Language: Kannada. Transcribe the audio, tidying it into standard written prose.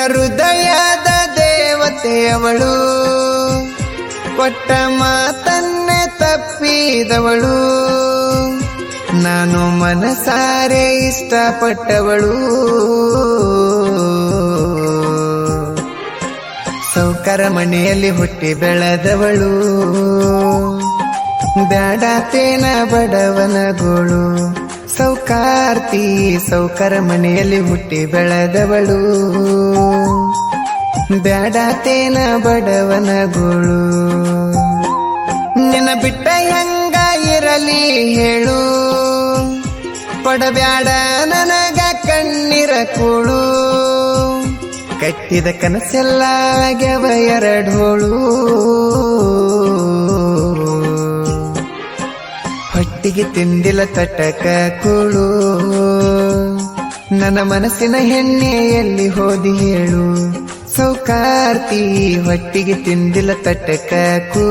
ಹೃದಯದ ದೇವತೆಯವಳು, ಕೊಟ್ಟ ಮಾತನ್ನೇ ತಪ್ಪಿದವಳು, ನಾನು ಮನಸಾರೆ ಇಷ್ಟಪಟ್ಟವಳು. ಸೌಕರ ಮನೆಯಲ್ಲಿ ಹುಟ್ಟಿ ಬೆಳೆದವಳು, ಬ್ಯಾಡತೇನ ಬಡವನ ಗೋಳು. ಸೌಕಾರ್ತಿ ಸೌಕರ ಮನೆಯಲ್ಲಿ ಹುಟ್ಟಿ ಬೆಳೆದವಳು, ಬ್ಯಾಡತೇನ ಬಡವನ ಗೋಳು. ನಿನ್ನ ಬಿಟ್ಟ ಹೆಂಗ ಇರಲಿ ಹೇಳು, ಕೊಡಬ್ಯಾಡ ನನಗ ಕಣ್ಣೀರ ಕೂಳು. ಕಟ್ಟಿದ ಕನಸೆಲ್ಲ ಆಗ್ಯವ ಎರಡೋಳು, ಹೊಟ್ಟಿಗೆ ತಿಂದಿಲ್ಲ ತಟಕ ಕೂಳು. ನನ್ನ ಮನಸ್ಸಿನ ಹೆಣ್ಣೆ ಎಲ್ಲಿ ಹೋದಿ ಹೇಳು, ಸೌಕಾರ್ತಿ ಹೊಟ್ಟಿಗೆ ತಿಂದಿಲ್ಲ ತಟಕ ಕೂಳು.